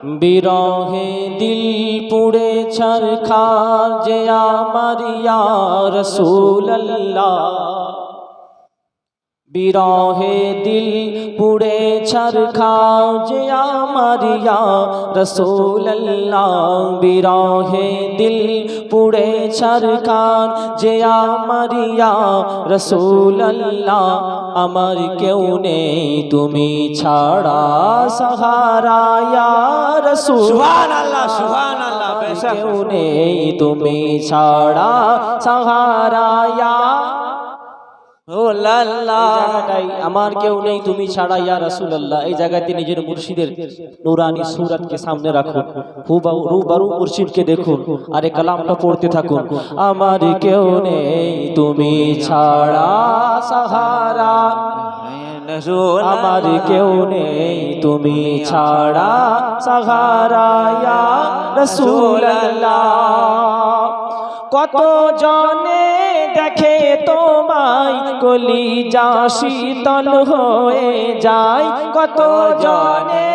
বিরহে দিল পুড়ে ছারখার যে আমার ইয়া রাসূলুল্লাহ। বিরহে দিল পুড়ে ছারখার যে আমার ইয়া রাসূলুল্লাহ। বিরহে দিল পুড়ে ছারখার যে আমার ইয়া রাসূলুল্লাহ। আমার কেউ নেই তুমি ছাড়া সাহারা ইয়া রাসূল। সুবহানাল্লাহ সুবহানাল্লাহ। কেউ নেই তুমি ছাড়া সাহারা ইয়া জায়গাটাই আমার কেউ নেই তুমি ছাড়া ইয়া রাসূলুল্লাহ। এই জায়গাতে নিজের মুর্শিদের নূরানি সূরতকে সামনে রাখুন, রূবরু মুর্শিদকে দেখুন আর এই কালামটা পড়তে থাকুন। আমার কেউ নেই তুমি ছাড়া সাহারা, আমার কেউ নেই তুমি ছাড়া সাহারা ইয়া রাসূলুল্লাহ। কত জনে দেখে তোমায় কলিজা শীতল হয়ে যায়। কত জনে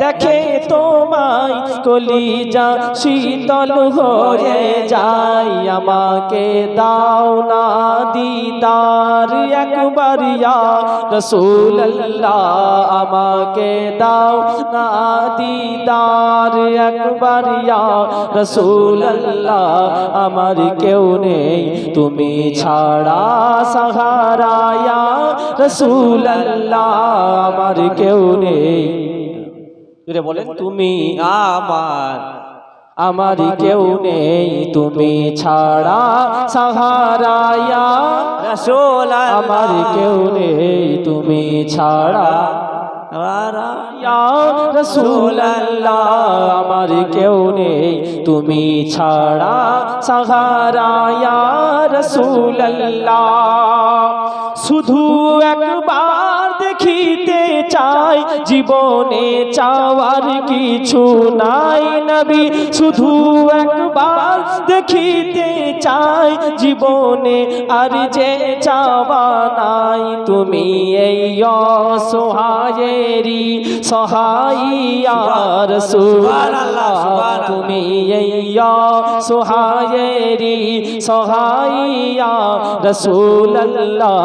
দেখে তোমায় কলিজা শীতল হয়ে যায়। আমাকে দাও না দিদার একবার ইয়া রাসূলুল্লাহ। আমাকে দাও না দিদার একবার ইয়া রাসূলুল্লাহ। আমার কেউ নেই তুমি ছাড়া সাহারা ইয়া রাসূলুল্লাহ। আমার কেউ নেই বলেন তুমি আমার কেউ নেই তুমি ছাড়া সাহারা ইয়া রাসূলুল্লাহ। আমার কেউ নেই তুমি ছাড়া ইয়া রাসূলুল্লাহ। আমার কেউ নেই তুমি ছাড়া সাহারা ইয়া রাসূলুল্লাহ। শুধু একবার দেখিতে চাই, জীবনে চাওয়ার কিছু নাই নবী। শুধু একবার দেখিতে চাই, জীবনে আর যে চাওয়া নাই। তুমি এই অসহায়েরি সহায় ইয়া রাসূলুল্লাহ। তুমি এই অসহায়েরি সহায় ইয়া রাসূলুল্লাহ।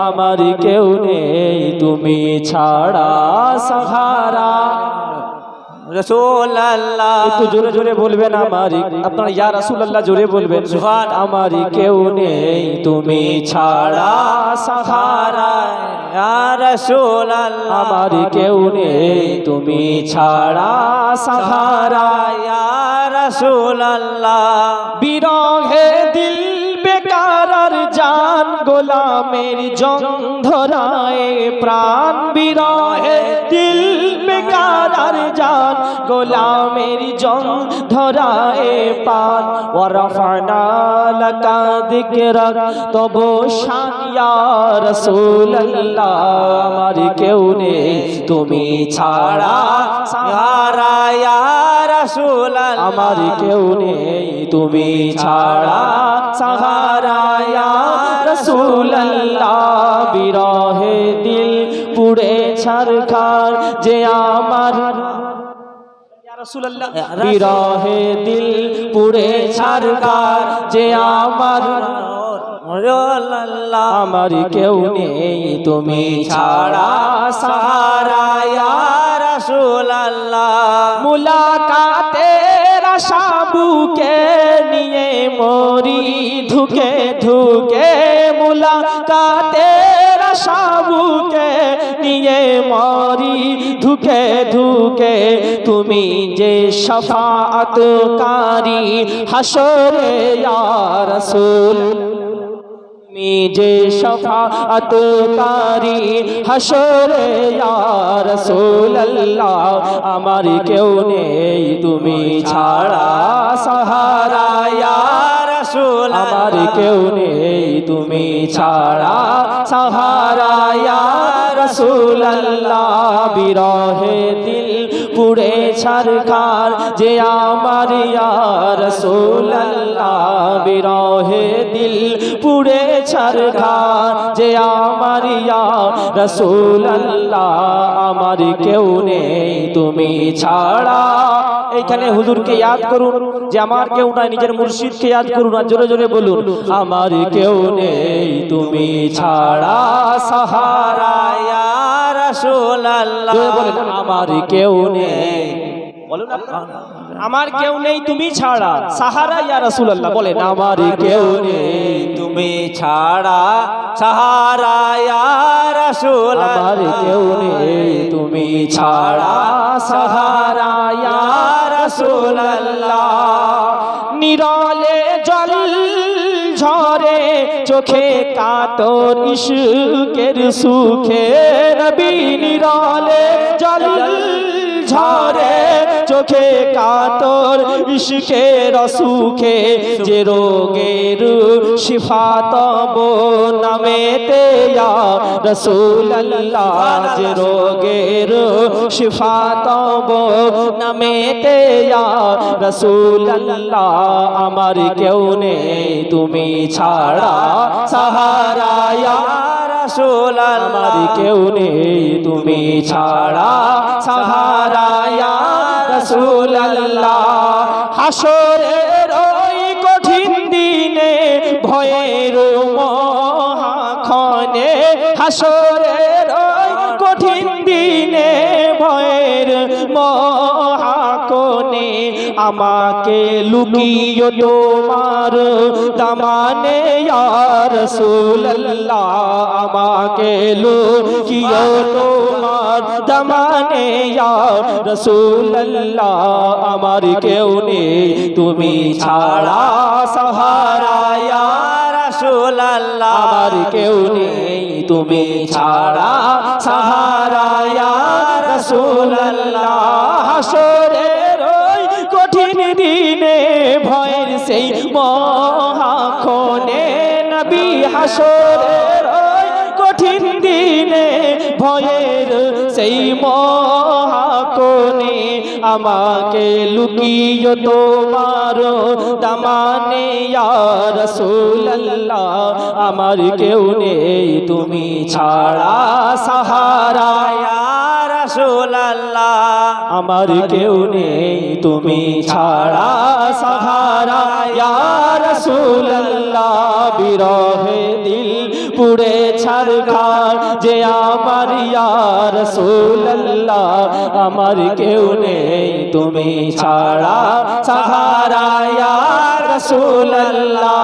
আমার কেউ নেই তুমি ছাড়া সাহারা রাসূলুল্লাহ। একটু জোরে জোরে বলবেন আমার, আপনারা ইয়া রাসূলুল্লাহ জোরে বলবেন। আমার কেউ নেই তুমি ছাড়া সাহারা ইয়া রাসূলুল্লাহ। আমার কেউ নেই তুমি ছাড়া সাহারা ইয়া রাসূলুল্লাহ। বিরহে দিল বেকার আর জান, গোলামের জং ধরায় প্রাণ। বিরহে দিল বেকার আর জান, গোলামের জং ধরায় পান। ওয়ারাফানা লাকা যিকরাক তব শান ইয়া রাসূলুল্লাহ। আমার কেউ নেই তুমি ছাড়া সাহারা ইয়া রাসূলুল্লাহ। আমার কেউ নেই তুমি ছাড়া সাহারা ইয়া রাসূলুল্লাহ। বিরহে দিল পুড়ে ছারখার যে আমার ইয়া রাসূলুল্লাহ। বিরহে দিল পুড়ে ছারখার যে আমার আমার কেউ নেই তুমি ছাড়া সাহারা ইয়া রাসূলুল্লাহ। মুলাকাতের আশা বুকে নিয়ে মরি ধুকে ধুকে। মুলাকাতের আশা বুকে নিয়ে মরি ধুকে ধুকে। তুমি যে শাফাআতকারী হাসরে ইয়া রাসূল। তুমি যে শাফাআতকারী হাসরে ইয়া রাসূলুল্লাহ। আমার কেউ নেই তুমি ছাড়া সাহারা ইয়া রাসূলুল্লাহ। আমার কেউ নেই তুমি ছাড়া সাহারা ইয়া রাসূলুল্লাহ। বিরহে দিল পুড়ে ছারখার যে আমার ইয়া রাসূলুল্লাহ বিরহে দিল পুড়ে ছারখার যে আমার ইয়া রাসূলুল্লাহ আমার কেউ নেই তুমি ছাড়া। এইখানে হুজুরকে ইয়াদ করুন যে আমার কেউ নাই, নিজের মুর্শিদকে ইয়াদ করুন আর জোরে জোরে বলুন আমার কেউ নেই তুমি ছাড়া সাহারা। ইয়া রাসূলুল্লাহ জোরে বলেন আমার কেউ নেই, বলুন আপনারা আমার কেউ নেই তুমি ছাড়া সাহারা ইয়া রাসূলুল্লাহ বলেন আমার কেউ নেই তুমি ছাড়া সাহারা ইয়া রাসূলুল্লাহ আমার কেউ নেই তুমি ছাড়া সাহারা ইয়া রাসূলুল্লাহ। নিরলে জল ঝরে চোখে কাতর ইশকের সুখে নবী নিরলে জল ঝরে চোখে কাতর ইশকের সুখে যে রোগের শিফা তব নামেতে ইয়া রাসূলুল্লাহ যে রোগের শিফা তব নামেতে ইয়া রাসূলুল্লাহ আমার কেউ নেই তুমি ছাড়া সাহারা ইয়া রাসূলুল্লাহ আমার কেউ নেই তুমি ছাড়া সাহারা ইয়া রাসূলুল্লাহ। হাসরের ওই কঠিন দিনে ভয়ের মহাক্ষণে হাসরের ওই কঠিন দিনে ভয়ের মহাক্ষণে আমাকে লুকিয়ে তোমার দামানে ইয়া রাসূলুল্লাহ আমাকে লুকিয়ে তোমার দামানে ইয়া রাসূলুল্লাহ আমার কেউ নেই তুমি ছাড়া সাহারা ইয়া রাসূলুল্লাহ আমার কেউ নেই তুমি ছাড়া সাহারা ইয়া রাসূলুল্লাহ। হাসরের ওই কঠিন দিনে ভয়ের সেই মহাক্ষণে নবী হাসরের ওই কঠিন দিনে ভয়ের সেই মহাক্ষণে আমাকে লুকিয়ে তোমার দামানে ইয়া রাসূলুল্লাহ আমার কেউ নেই তুমি ছাড়া সাহারা ইয়া রাসূলুল্লাহ আমার কেউ নেই তুমি ছাড়া সাহারা ইয়া রাসূলুল্লাহ বিরহে দিল পুড়ে ছারখার যে আমার ইয়া রাসূলুল্লাহ আমার কেউ নেই তুমি ছাড়া সাহারা ইয়া রাসূলুল্লাহ।